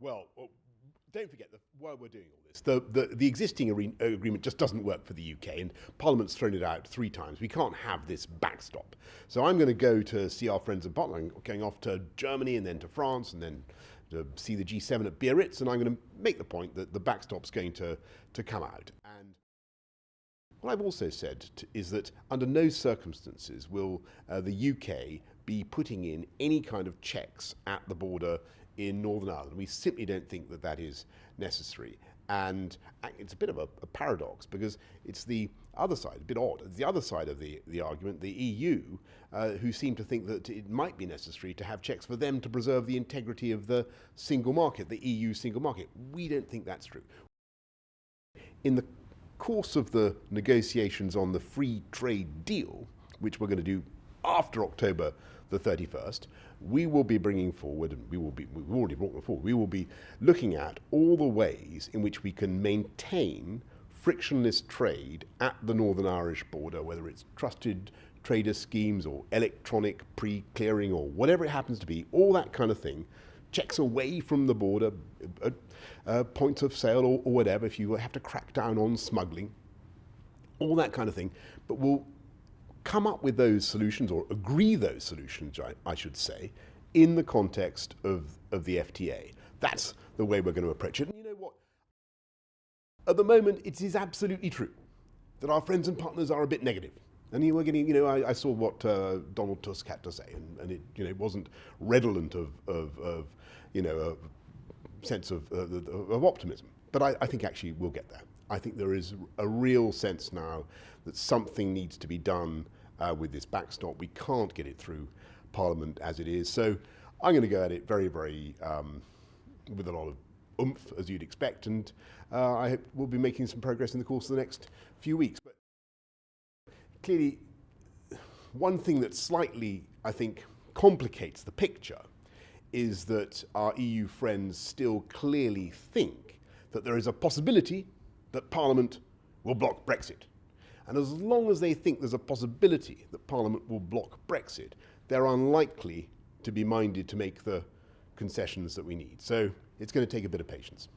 Well, don't forget that while we're doing all this, the existing agreement just doesn't work for the UK, and Parliament's thrown it out 3 times. We can't have this backstop. So I'm going to go to see our friends in Scotland. I'm going off to Germany and then to France and then to see the G7 at Biarritz, and I'm going to make the point that the backstop's going to come out. And what I've also said is that under no circumstances will the UK be putting in any kind of checks at the border in Northern Ireland. We simply don't think that that is necessary. And it's a bit of a paradox, because it's the other side, a bit odd, it's the other side of the argument, the EU, who seem to think that it might be necessary to have checks for them to preserve the integrity of the single market, the EU single market. We don't think that's true. In the course of the negotiations on the free trade deal, which we're going to do after October the 31st, we will be bringing forward, and we've already brought them forward, we will be looking at all the ways in which we can maintain frictionless trade at the Northern Irish border, whether it's trusted trader schemes or electronic pre-clearing or whatever it happens to be, all that kind of thing, checks away from the border, points of sale or whatever, if you have to crack down on smuggling, all that kind of thing. But we'll come up with those solutions, or agree those solutions, I should say, in the context of the FTA. That's the way we're going to approach it. And you know what? At the moment, it is absolutely true that our friends and partners are a bit negative. And we're getting, I saw what Donald Tusk had to say, and it wasn't redolent of a sense of optimism. But I think actually we'll get there. I think there is a real sense now that something needs to be done with this backstop. We can't get it through Parliament as it is. So I'm going to go at it very, very with a lot of oomph, as you'd expect, and I hope we'll be making some progress in the course of the next few weeks. But clearly, one thing that slightly, I think, complicates the picture is that our EU friends still clearly think that there is a possibility that Parliament will block Brexit. And as long as they think there's a possibility that Parliament will block Brexit, they're unlikely to be minded to make the concessions that we need. So it's going to take a bit of patience.